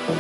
Good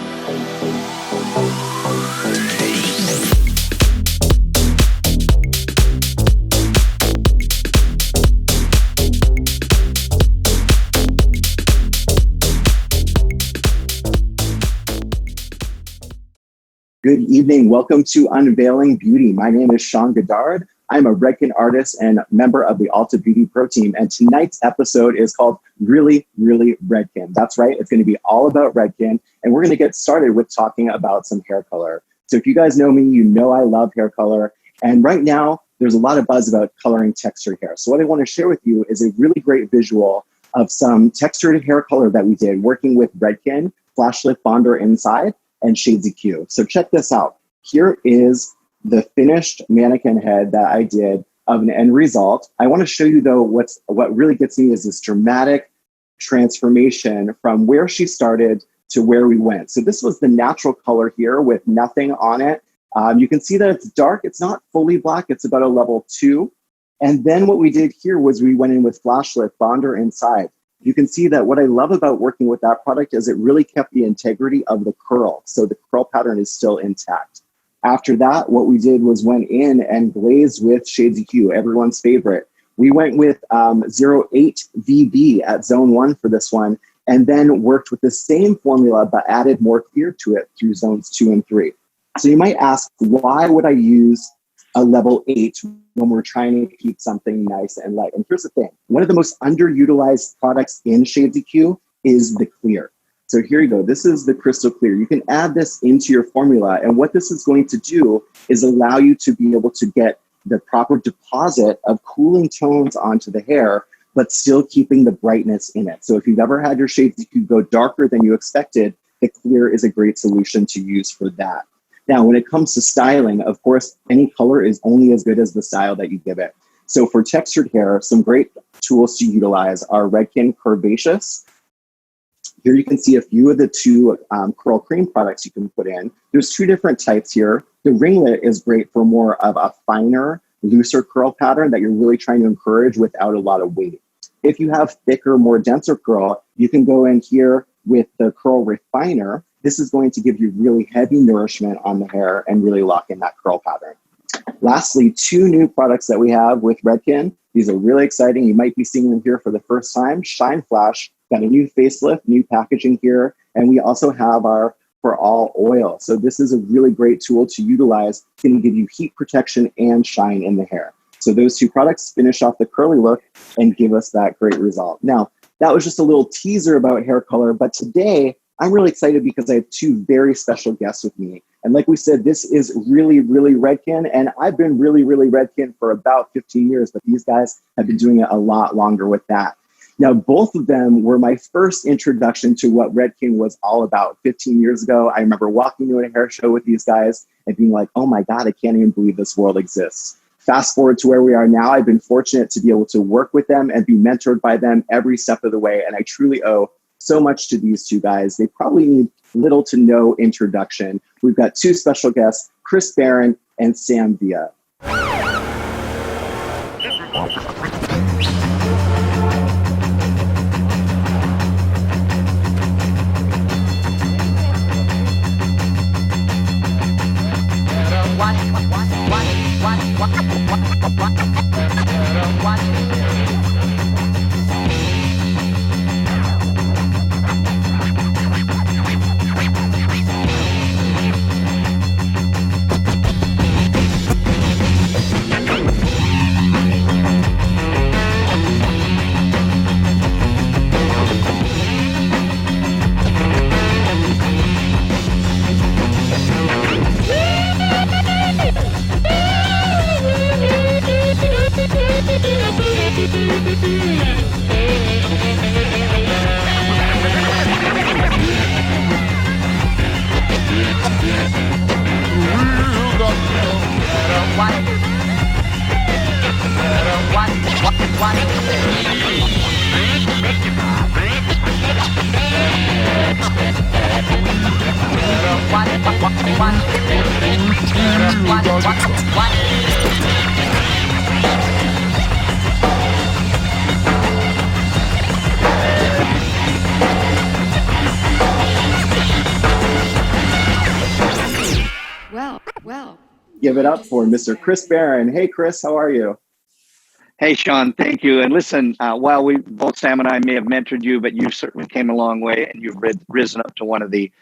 evening. Welcome to Unveiling Beauty. My name is Sean Godard. I'm a Redken artist and member of the Ulta Beauty Pro team. And tonight's episode is called Really, Really Redken. That's right. It's going to be all about Redken. And we're going to get started with talking about some hair color. So if you guys know me, you know I love hair color. And right now, there's a lot of buzz about coloring textured hair. So what I want to share with you is a really great visual of some textured hair color that we did working with Redken, Flash Lift Bonder Inside, and Shades EQ. So check this out. Here is the finished mannequin head that I did of an end result. I want to show you though what really gets me is this dramatic transformation from where she started to where we went. So this was the natural color here with nothing on it. You can see that it's dark. It's not fully black. It's about a level 2. And then what we did here was we went in with Flash Lift Bonder Inside. You can see that what I love about working with that product is it really kept the integrity of the curl. So the curl pattern is still intact. After that, what we did was went in and glazed with Shades EQ, everyone's favorite. We went with 08 VB at zone 1 for this one, and then worked with the same formula, but added more clear to it through zones 2 and 3. So you might ask, why would I use a level 8 when we're trying to keep something nice and light? And here's the thing. One of the most underutilized products in Shades EQ is the clear. So here you go. This is the crystal clear. You can add this into your formula. And what this is going to do is allow you to be able to get the proper deposit of cooling tones onto the hair, but still keeping the brightness in it. So if you've ever had your Shades EQ go darker than you expected, the clear is a great solution to use for that. Now, when it comes to styling, of course, any color is only as good as the style that you give it. So for textured hair, some great tools to utilize are Redken Curvaceous. Here you can see a few of the 2 curl cream products you can put in. There's 2 different types here. The ringlet is great for more of a finer, looser curl pattern that you're really trying to encourage without a lot of weight. If you have thicker, more denser curl, you can go in here with the Curl Refiner. This is going to give you really heavy nourishment on the hair and really lock in that curl pattern. Lastly, 2 new products that we have with Redken. These are really exciting. You might be seeing them here for the first time. Shine Flash, got a new facelift, new packaging here. And we also have our For All oil. So this is a really great tool to utilize. It's going to give you heat protection and shine in the hair. So those 2 products finish off the curly look and give us that great result. Now, that was just a little teaser about hair color, but today I'm really excited because I have 2 very special guests with me. And like we said, this is really, really Redken. And I've been really, really Redken for about 15 years, but these guys have been doing it a lot longer with that. Now, both of them were my first introduction to what Redken was all about 15 years ago. I remember walking to a hair show with these guys and being like, oh my God, I can't even believe this world exists. Fast forward to where we are now, I've been fortunate to be able to work with them and be mentored by them every step of the way. And I truly owe so much to these 2 guys. They probably need little to no introduction. We've got 2 special guests, Chris Baran and Sam Villa. Well, Give it up for Mr. Chris Baran. Hey, Chris, how are you? Hey, Sean, thank you. And listen, while we both Sam and I may have mentored you, but you certainly came a long way, and you've risen up to one of the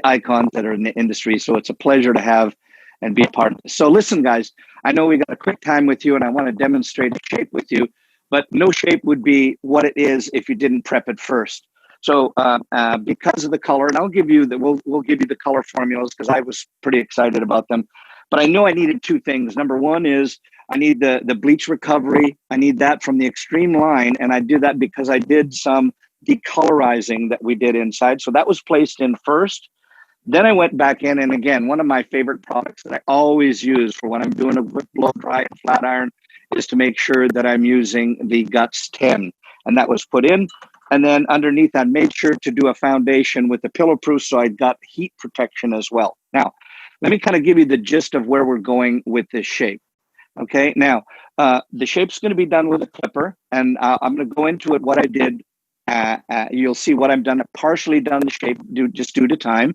icons that are in the industry. So it's a pleasure to have and be a part of this. So listen, guys, I know we got a quick time with you, and I want to demonstrate a shape with you, but no shape would be what it is if you didn't prep it first. So because of the color, and we'll give you the color formulas because I was pretty excited about them. But I know I needed two things. Number one is I need the bleach recovery. I need that from the extreme line. And I do that because I did some decolorizing that we did inside. So that was placed in first. Then I went back in. And again, one of my favorite products that I always use for when I'm doing a quick blow dry and flat iron is to make sure that I'm using the Guts 10. And that was put in. And then underneath, I made sure to do a foundation with the pillow proof. So I got heat protection as well. Now, let me kind of give you the gist of where we're going with this shape. Okay, now the shape's going to be done with a clipper, and I'm going to go into it what I did. You'll see what I've done, partially done the shape just due to time.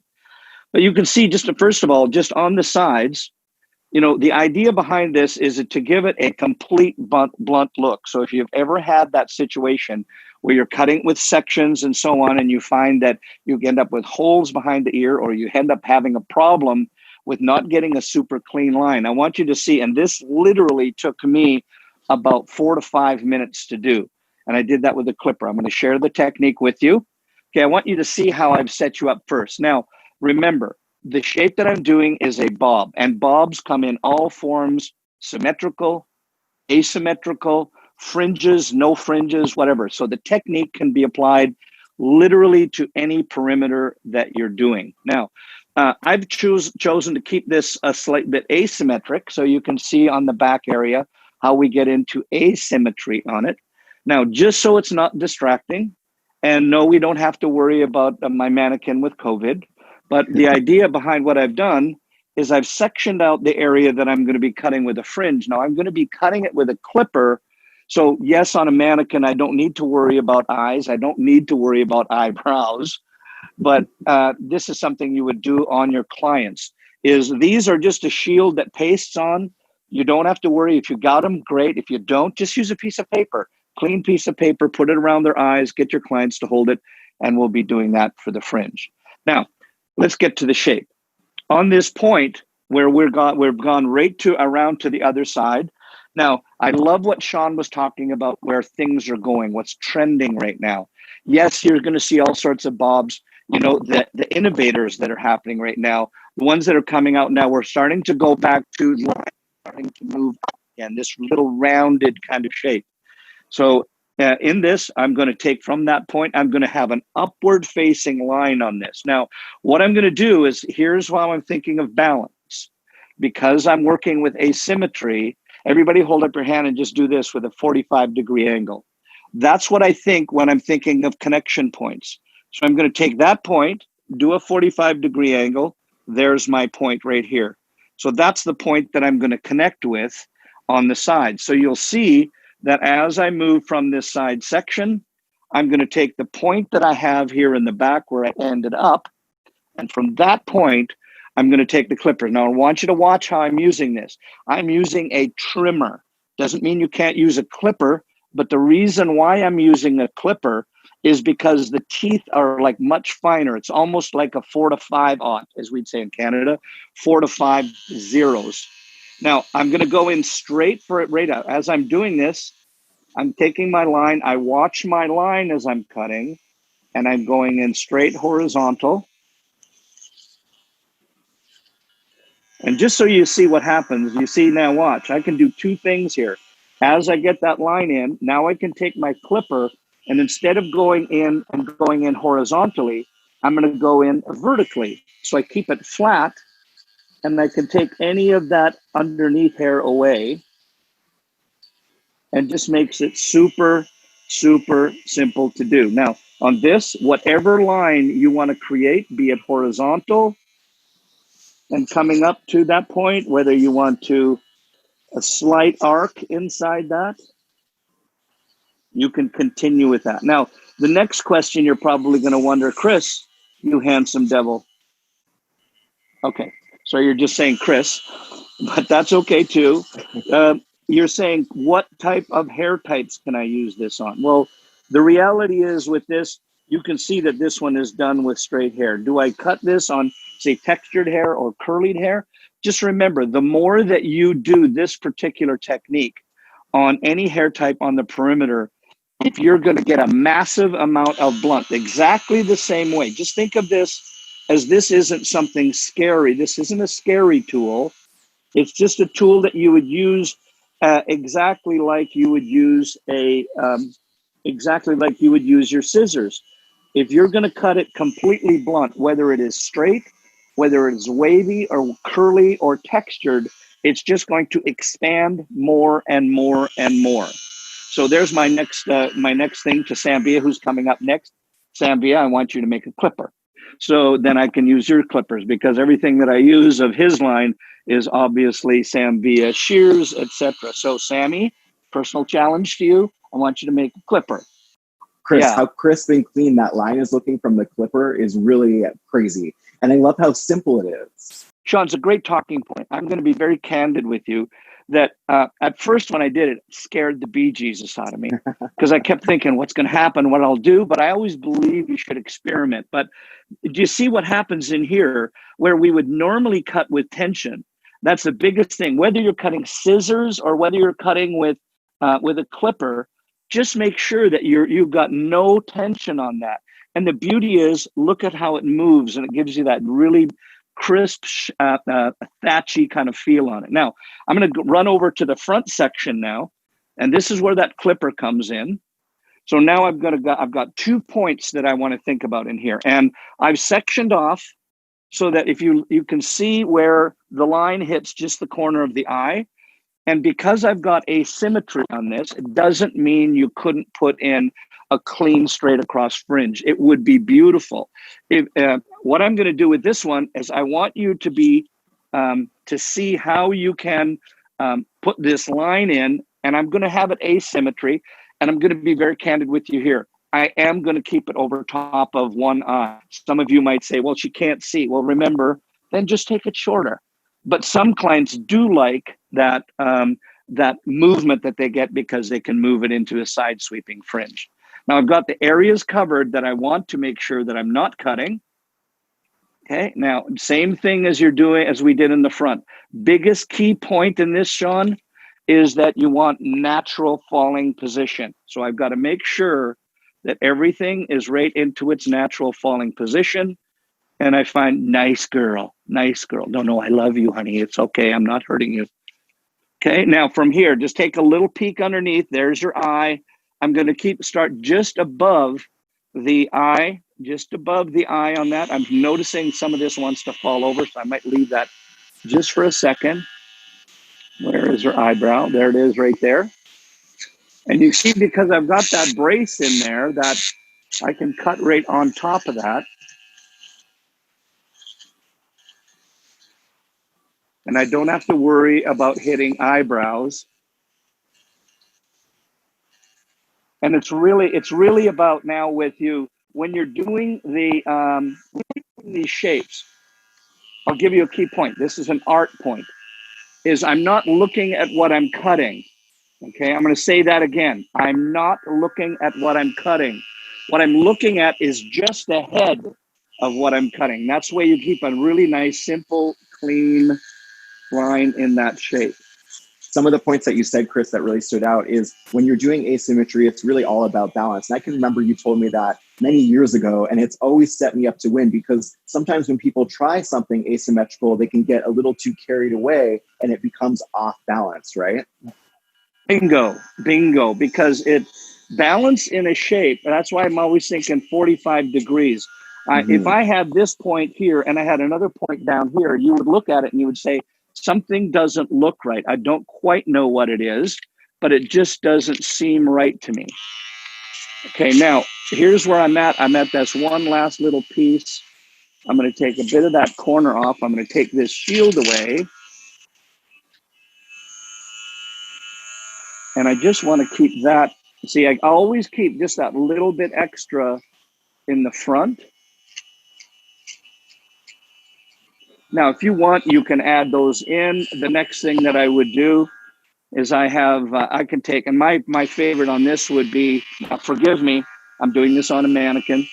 But you can see just first of all, just on the sides, the idea behind this is to give it a complete blunt look. So if you've ever had that situation where you're cutting with sections and so on, and you find that you end up with holes behind the ear, or you end up having a problem with not getting a super clean line, I want you to see, and this literally took me about 4 to 5 minutes to do. And I did that with a clipper. I'm going to share the technique with you. Okay, I want you to see how I've set you up first. Now, remember, the shape that I'm doing is a bob, and bobs come in all forms: symmetrical, asymmetrical, fringes, no fringes, whatever. So the technique can be applied literally to any perimeter that you're doing. Now, I've chosen to keep this a slight bit asymmetric, so you can see on the back area how we get into asymmetry on it. Now, just so it's not distracting, and no, we don't have to worry about my mannequin with COVID, but the idea behind what I've done is I've sectioned out the area that I'm going to be cutting with a fringe. Now, I'm going to be cutting it with a clipper. So yes, on a mannequin, I don't need to worry about eyes. I don't need to worry about eyebrows. But this is something you would do on your clients. These are just a shield that pastes on. You don't have to worry. If you got them, great. If you don't, just use a piece of paper, clean piece of paper, put it around their eyes, get your clients to hold it, and we'll be doing that for the fringe. Now, let's get to the shape. On this point where we've gone right around to the other side. Now, I love what Sean was talking about, where things are going, what's trending right now. Yes, you're going to see all sorts of bobs. The innovators that are happening right now, the ones that are coming out now, we're starting to go back to starting to move up again, this little rounded kind of shape. So in this, I'm going to take from that point, I'm going to have an upward facing line on this. Now, what I'm going to do is, here's how I'm thinking of balance. Because I'm working with asymmetry, everybody hold up your hand and just do this with a 45-degree angle. That's what I think when I'm thinking of connection points. So I'm going to take that point, do a 45-degree angle. There's my point right here. So that's the point that I'm going to connect with on the side. So you'll see that as I move from this side section, I'm going to take the point that I have here in the back where I ended up. And from that point, I'm going to take the clipper. Now, I want you to watch how I'm using this. I'm using a trimmer. Doesn't mean you can't use a clipper, but the reason why I'm using a clipper is because the teeth are like much finer. It's almost like a 4 to 5 aught, as we'd say in Canada, 4 to 5 zeros. Now, I'm going to go in straight for it right out. As I'm doing this, I'm taking my line. I watch my line as I'm cutting, and I'm going in straight horizontal. And just so you see what happens, you see now, watch, I can do two things here. As I get that line in, now I can take my clipper, and instead of going in and going in horizontally, I'm going to go in vertically. So I keep it flat, and I can take any of that underneath hair away, and just makes it super, super simple to do. Now, on this, whatever line you want to create, be it horizontal and coming up to that point, whether you want to a slight arc inside that, you can continue with that. Now, the next question you're probably going to wonder, Chris, you handsome devil. Okay, So you're just saying Chris, but that's okay too. You're saying, what type of hair types can I use this on? Well, the reality is with this, you can see that this one is done with straight hair. Do I cut this on, say, textured hair or curlied hair? Just remember, the more that you do this particular technique on any hair type on the perimeter, if you're going to get a massive amount of blunt, exactly the same way. Just think of this as this isn't something scary. This isn't a scary tool. It's just a tool that you would use exactly like you would use your scissors. If you're going to cut it completely blunt, whether it is straight, whether it's wavy or curly or textured, it's just going to expand more and more and more. So there's my next thing to Sam Villa, who's coming up next. Sam Villa, I want you to make a clipper. So then I can use your clippers, because everything that I use of his line is obviously Sam Villa shears, etc. So Sammy, personal challenge to you. I want you to make a clipper. Chris, how crisp and clean that line is looking from the clipper is really crazy. And I love how simple it is. Sean, it's a great talking point. I'm going to be very candid with you that at first when I did it, it scared the bejesus out of me, because I kept thinking what's going to happen, what I'll do. But I always believe you should experiment. But do you see what happens in here where we would normally cut with tension? That's the biggest thing. Whether you're cutting scissors or whether you're cutting with a clipper, just make sure that you've got no tension on that. And the beauty is, look at how it moves, and it gives you that really crisp, thatchy kind of feel on it. Now, I'm going to run over to the front section now, and this is where that clipper comes in. So now I've got 2 points that I want to think about in here, and I've sectioned off so that if you can see where the line hits just the corner of the eye. And because I've got asymmetry on this, it doesn't mean you couldn't put in a clean straight across fringe. It would be beautiful. What I'm going to do with this one is I want you to be to see how you can put this line in, and I'm going to have it asymmetry, and I'm going to be very candid with you here. I am going to keep it over top of one eye. Some of you might say, well, she can't see. Well, remember, then just take it shorter. But some clients do like that movement that they get because they can move it into a side sweeping fringe. Now I've got the areas covered that I want to make sure that I'm not cutting. Okay, now same thing as we did in the front. Biggest key point in this, Sean, is that you want natural falling position. So I've got to make sure that everything is right into its natural falling position. And I find nice girl. No, I love you, honey. It's okay. I'm not hurting you. Okay, now from here, just take a little peek underneath. There's your eye. I'm going to start just above the eye, on that. I'm noticing some of this wants to fall over, so I might leave that just for a second. Where is her eyebrow? There it is right there. And you see, because I've got that brace in there, that I can cut right on top of that. And I don't have to worry about hitting eyebrows. And it's really about now with you, when you're doing these shapes, I'll give you a key point. This is an art point, is I'm not looking at what I'm cutting. Okay, I'm going to say that again. I'm not looking at what I'm cutting. What I'm looking at is just the head of what I'm cutting. That's where you keep a really nice, simple, clean line in that shape. Some of the points that you said, Chris, that really stood out is when you're doing asymmetry, it's really all about balance. And I can remember you told me that many years ago, and it's always set me up to win, because sometimes when people try something asymmetrical, they can get a little too carried away and it becomes off balance, right? Bingo, because it balance in a shape. That's why I'm always thinking 45 degrees. If I had this point here and I had another point down here, you would look at it and you would say, something doesn't look right. I don't quite know what it is, but it just doesn't seem right to me. Okay, now here's where I'm at. I'm at this one last little piece. I'm going to take a bit of that corner off. I'm going to take this shield away. And I just want to keep that. See, I always keep just that little bit extra in the front. Now, if you want, you can add those in. The next thing that I would do is I can take, and my favorite on this would be, forgive me, I'm doing this on a mannequin,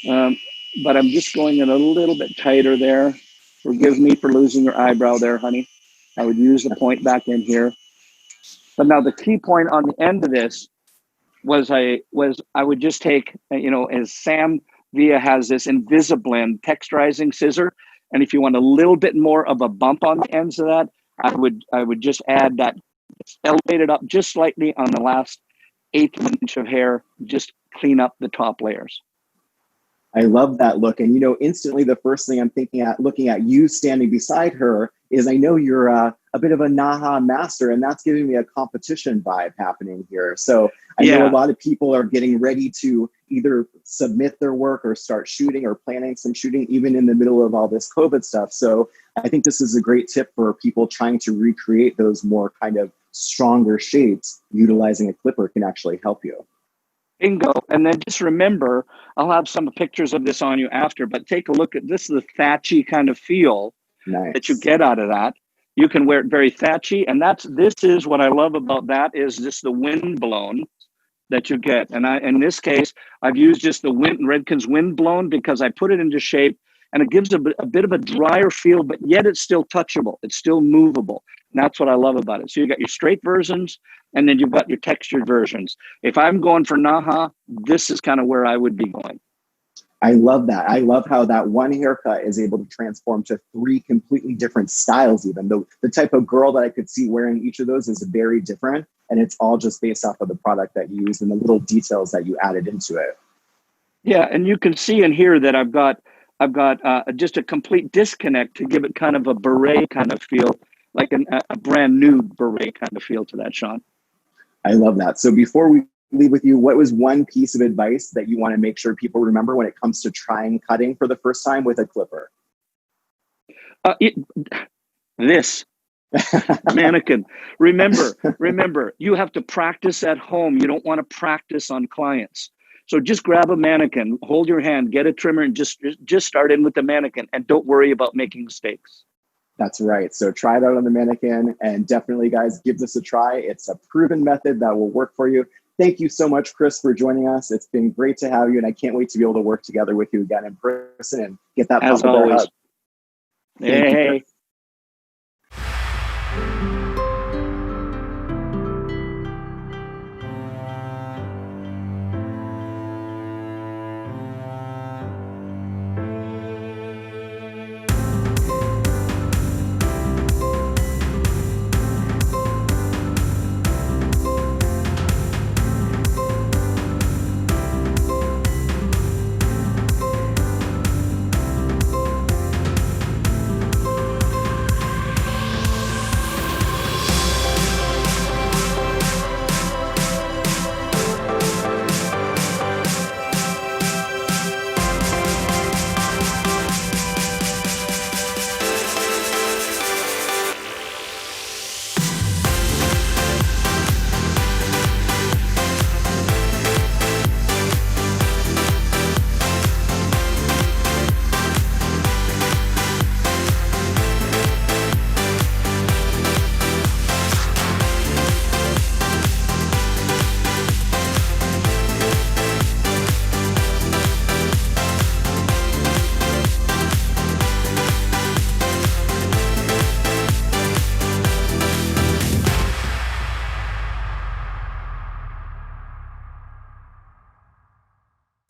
um, but I'm just going it a little bit tighter there. Forgive me for losing your eyebrow there, honey. I would use the point back in here. But now the key point on the end of this was I would just take, as Sam Villa has this Invisiblend texturizing scissor, and if you want a little bit more of a bump on the ends of that, I would just add that, elevate it up just slightly on the last eighth inch of hair, just clean up the top layers. I love that look. And, instantly the first thing I'm thinking at looking at you standing beside her is I know you're a bit of a Naha master, and that's giving me a competition vibe happening here. So I know a lot of people are getting ready to either submit their work or start shooting or planning some shooting, even in the middle of all this COVID stuff. So I think this is a great tip for people trying to recreate those more kind of stronger shapes. Utilizing a clipper can actually help you. Bingo. And then just remember, I'll have some pictures of this on you after, but take a look at this, the thatchy kind of feel that you get out of that. You can wear it very thatchy. And this is what I love about that is just the wind blown that you get. And in this case, I've used just the Redken's wind blown because I put it into shape and it gives a bit of a drier feel, but yet it's still touchable. It's still movable. And that's what I love about it. So you got your straight versions, and then you've got your textured versions. If I'm going for Naha, this is kind of where I would be going. I love that. I love how that one haircut is able to transform to 3 completely different styles even. The type of girl that I could see wearing each of those is very different, and it's all just based off of the product that you used and the little details that you added into it. Yeah, and you can see and hear that I've got just a complete disconnect to give it kind of a beret kind of feel, like a brand new beret kind of feel to that, Sean. I love that. So before we leave with you, what was one piece of advice that you want to make sure people remember when it comes to trying cutting for the first time with a clipper? This mannequin. Remember, you have to practice at home. You don't want to practice on clients. So just grab a mannequin, hold your hand, get a trimmer, and just start in with the mannequin, and don't worry about making mistakes. That's right. So try it out on the mannequin, and definitely, guys, give this a try. It's a proven method that will work for you. Thank you so much, Chris, for joining us. It's been great to have you, and I can't wait to be able to work together with you again in person and get that as always. Hug. Hey.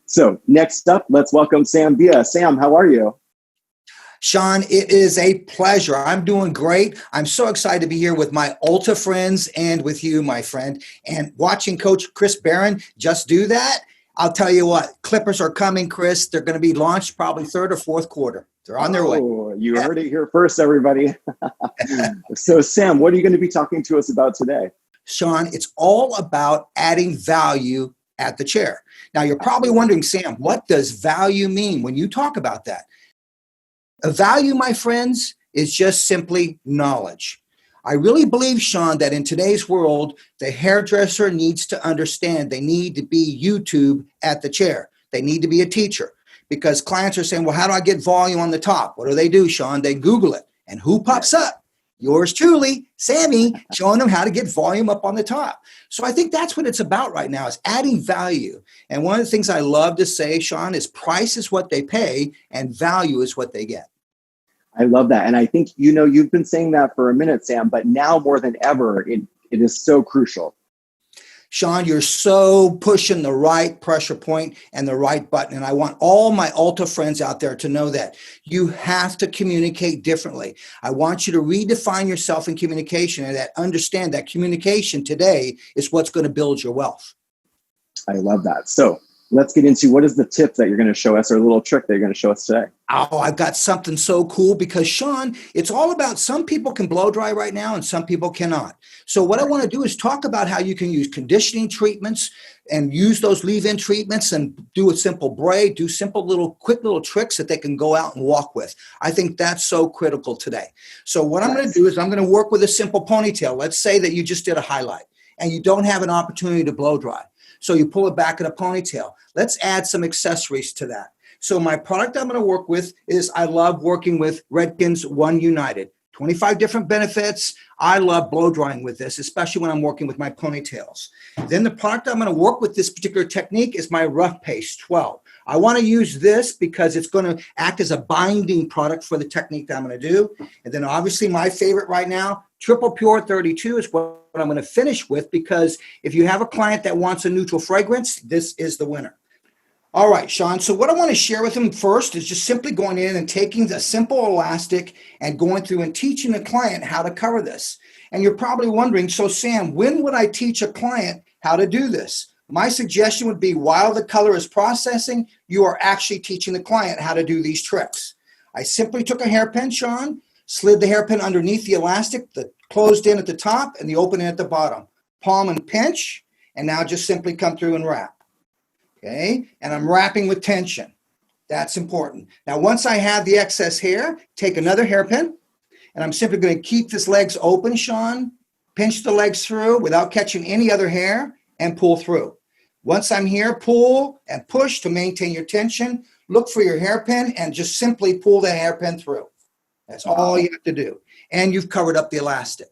So next up, let's welcome Sam Villa. Sam, how are you? Sean, it is a pleasure. I'm doing great. I'm so excited to be here with my Ulta friends and with you, my friend, and watching Coach Chris Baran just do that. I'll tell you what, clippers are coming, Chris. They're going to be launched probably third or fourth quarter. They're on their way. You heard it here first, everybody. So Sam, what are you going to be talking to us about today? Sean, it's all about adding value at the chair. Now, you're probably wondering, Sam, what does value mean when you talk about that? A value, my friends, is just simply knowledge. I really believe, Sean, that in today's world, the hairdresser needs to understand they need to be YouTube at the chair. They need to be a teacher because clients are saying, well, how do I get volume on the top? What do they do, Sean? They Google it. And who pops up? Yours truly, Sammy, showing them how to get volume up on the top. So I think that's what it's about right now, is adding value. And one of the things I love to say, Sean, is price is what they pay and value is what they get. I love that. And I think, you've been saying that for a minute, Sam, but now more than ever, it is so crucial. Sean, you're so pushing the right pressure point and the right button. And I want all my Alta friends out there to know that you have to communicate differently. I want you to redefine yourself in communication and understand that communication today is what's going to build your wealth. I love that. So let's get into what is the tip that you're going to show us, or a little trick that you're going to show us today. Oh, I've got something so cool because, Sean, it's all about some people can blow dry right now and some people cannot. So what I want to do is talk about how you can use conditioning treatments and use those leave-in treatments and do a simple braid, do simple quick little tricks that they can go out and walk with. I think that's so critical today. So what I'm going to do is I'm going to work with a simple ponytail. Let's say that you just did a highlight and you don't have an opportunity to blow dry. So you pull it back in a ponytail. Let's add some accessories to that. So my product I'm going to work with is, I love working with Redken's One United. 25 different benefits. I love blow drying with this, especially when I'm working with my ponytails. Then the product I'm going to work with this particular technique is my Rough Paste 12. I want to use this because it's going to act as a binding product for the technique that I'm going to do. And then obviously my favorite right now, Triple Pure 32 is what I'm going to finish with, because if you have a client that wants a neutral fragrance, this is the winner. All right, Sean. So what I want to share with them first is just simply going in and taking a simple elastic and going through and teaching the client how to cover this. And you're probably wondering, so Sam, when would I teach a client how to do this? My suggestion would be, while the color is processing, you are actually teaching the client how to do these tricks. I simply took a hairpin, Sean, slid the hairpin underneath the elastic, the closed in at the top and the open in at the bottom. Palm and pinch, and now just simply come through and wrap. Okay, and I'm wrapping with tension. That's important. Now, once I have the excess hair, take another hairpin, and I'm simply going to keep this legs open, Sean, pinch the legs through without catching any other hair, and pull through. Once I'm here, pull and push to maintain your tension. Look for your hairpin and just simply pull the hairpin through. That's all you have to do. And you've covered up the elastic.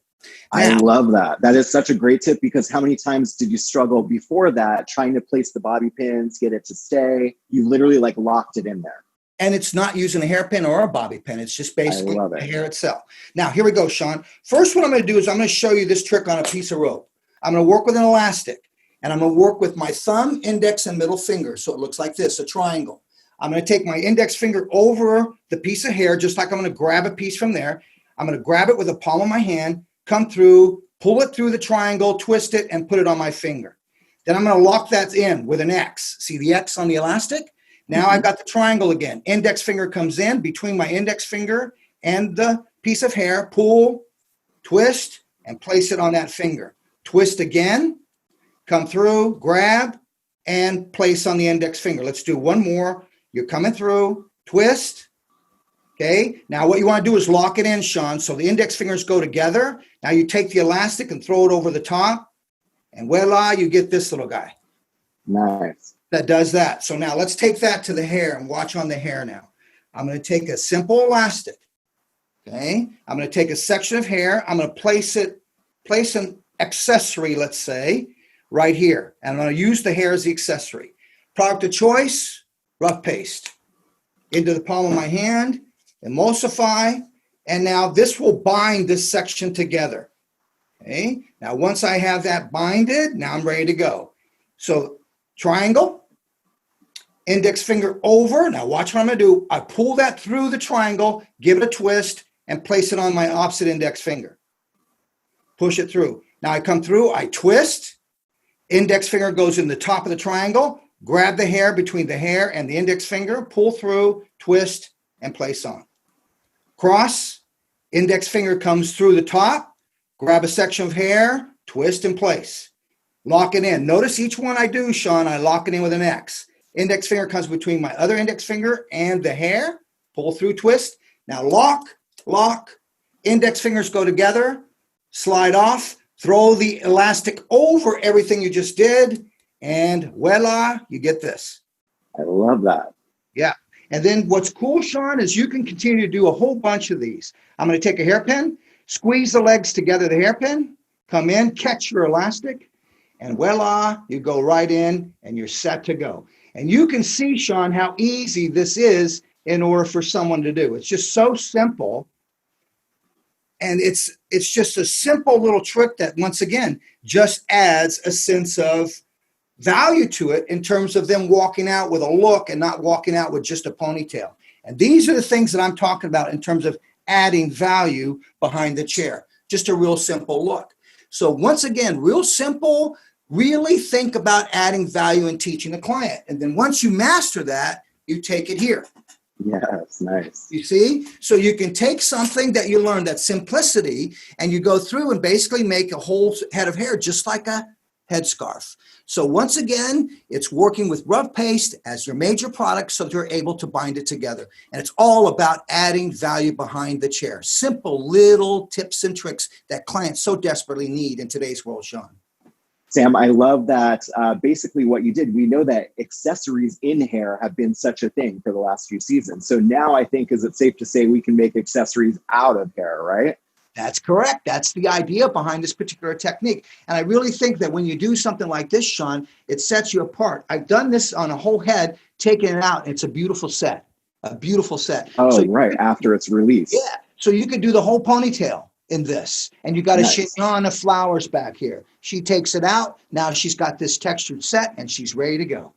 I love that. That is such a great tip, because how many times did you struggle before that trying to place the bobby pins, get it to stay? You literally locked it in there. And it's not using a hairpin or a bobby pin. It's just basically the hair itself. Now, here we go, Sean. First, what I'm going to do is I'm going to show you this trick on a piece of rope. I'm going to work with an elastic, and I'm going to work with my thumb, index, and middle finger. So it looks like this, a triangle. I'm going to take my index finger over the piece of hair, just like I'm going to grab a piece from there. I'm going to grab it with the palm of my hand, come through, pull it through the triangle, twist it, and put it on my finger. Then I'm going to lock that in with an X. See the X on the elastic? Now I've got the triangle again. Index finger comes in between my index finger and the piece of hair. Pull, twist, and place it on that finger. Twist again, come through, grab, and place on the index finger. Let's do one more. You're coming through, twist. Okay, now what you want to do is lock it in, Sean, so the index fingers go together. Now you take the elastic and throw it over the top, and voila, you get this little guy. Nice. That does that. So now let's take that to the hair and watch on the hair now. I'm going to take a simple elastic. Okay, I'm going to take a section of hair. I'm going to place an accessory, let's say, right here. And I'm going to use the hair as the accessory. Product of choice, Rough Paste. Into the palm of my hand, emulsify, and now this will bind this section together. Okay, now once I have that binded, now I'm ready to go. So triangle, index finger over. Now watch what I'm going to do. I pull that through the triangle, give it a twist, and place it on my opposite index finger. Push it through. Now I come through, I twist, index finger goes in the top of the triangle, grab the hair between the hair and the index finger, pull through, twist, and place on. Cross, index finger comes through the top, grab a section of hair, twist and place. Lock it in. Notice each one I do, Sean, I lock it in with an X. Index finger comes between my other index finger and the hair, pull through, twist. Now lock, lock, index fingers go together, slide off, throw the elastic over everything you just did, and voila, you get this. I love that. Yeah. And then what's cool, Sean, is you can continue to do a whole bunch of these. I'm going to take a hairpin, squeeze the legs together, the hairpin, come in, catch your elastic, and voila, you go right in and you're set to go. And you can see, Sean, how easy this is in order for someone to do. It's just so simple. And it's just a simple little trick that, once again, just adds a sense of value to it in terms of them walking out with a look and not walking out with just a ponytail. And these are the things that I'm talking about in terms of adding value behind the chair. Just a real simple look. So once again, real simple, really think about adding value and teaching the client. And then once you master that, you take it here. Yes, nice. You see? So you can take something that you learned, that simplicity, and you go through and basically make a whole head of hair just like a headscarf. So once again, it's working with rough paste as your major product so you're able to bind it together. And it's all about adding value behind the chair. Simple little tips and tricks that clients so desperately need in today's world, Sean. Sam, I love that basically what you did. We know that accessories in hair have been such a thing for the last few seasons. So now I think, is it safe to say we can make accessories out of hair, right? That's correct. That's the idea behind this particular technique. And I really think that when you do something like this, Sean, it sets you apart. I've done this on a whole head, taken it out. And it's a beautiful set, a beautiful set. Oh, so right. After it's released. Yeah. So you could do the whole ponytail in this. And you got a chignon of flowers back here. She takes it out. Now she's got this textured set and she's ready to go.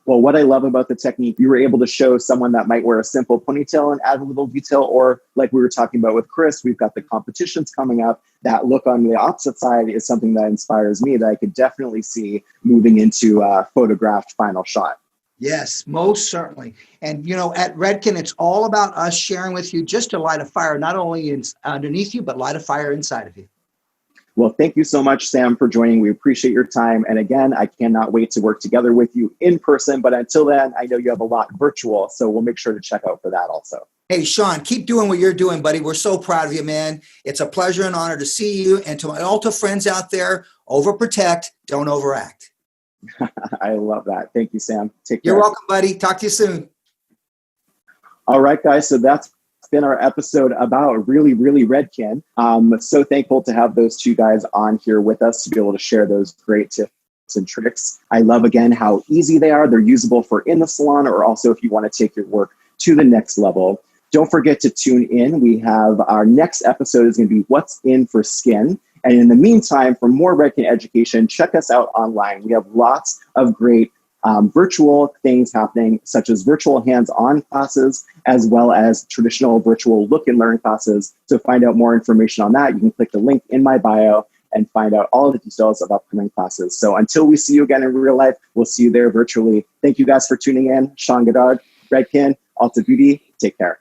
Well, what I love about the technique, you were able to show someone that might wear a simple ponytail and add a little detail, or like we were talking about with Chris, we've got the competitions coming up. That look on the opposite side is something that inspires me that I could definitely see moving into a photographed final shot. Yes, most certainly. And, you know, at Redken, it's all about us sharing with you just to light a fire, not only underneath you, but light a fire inside of you. Well, thank you so much, Sam, for joining. We appreciate your time. And again, I cannot wait to work together with you in person. But until then, I know you have a lot virtual, so we'll make sure to check out for that also. Hey, Sean, keep doing what you're doing, buddy. We're so proud of you, man. It's a pleasure and honor to see you. And to my Ulta friends out there, overprotect, don't overact. I love that. Thank you, Sam. Take care. You're welcome, buddy. Talk to you soon. All right, guys. So that's been our episode about Really Redken. So thankful to have those two guys on here with us to be able to share those great tips and tricks. I love, again, how easy they are. They're usable for in the salon, or also if you want to take your work to the next level. Don't forget to tune in. We have our next episode is going to be What's in for Skin. And in the meantime, for more Redken education, check us out online. We have lots of great virtual things happening, such as virtual hands-on classes, as well as traditional virtual look and learn classes. To find out more information on that, you can click the link in my bio and find out all of the details of upcoming classes. So until we see you again in real life, we'll see you there virtually. Thank you guys for tuning in. Sean Godard, Redken, Ulta Beauty. Take care.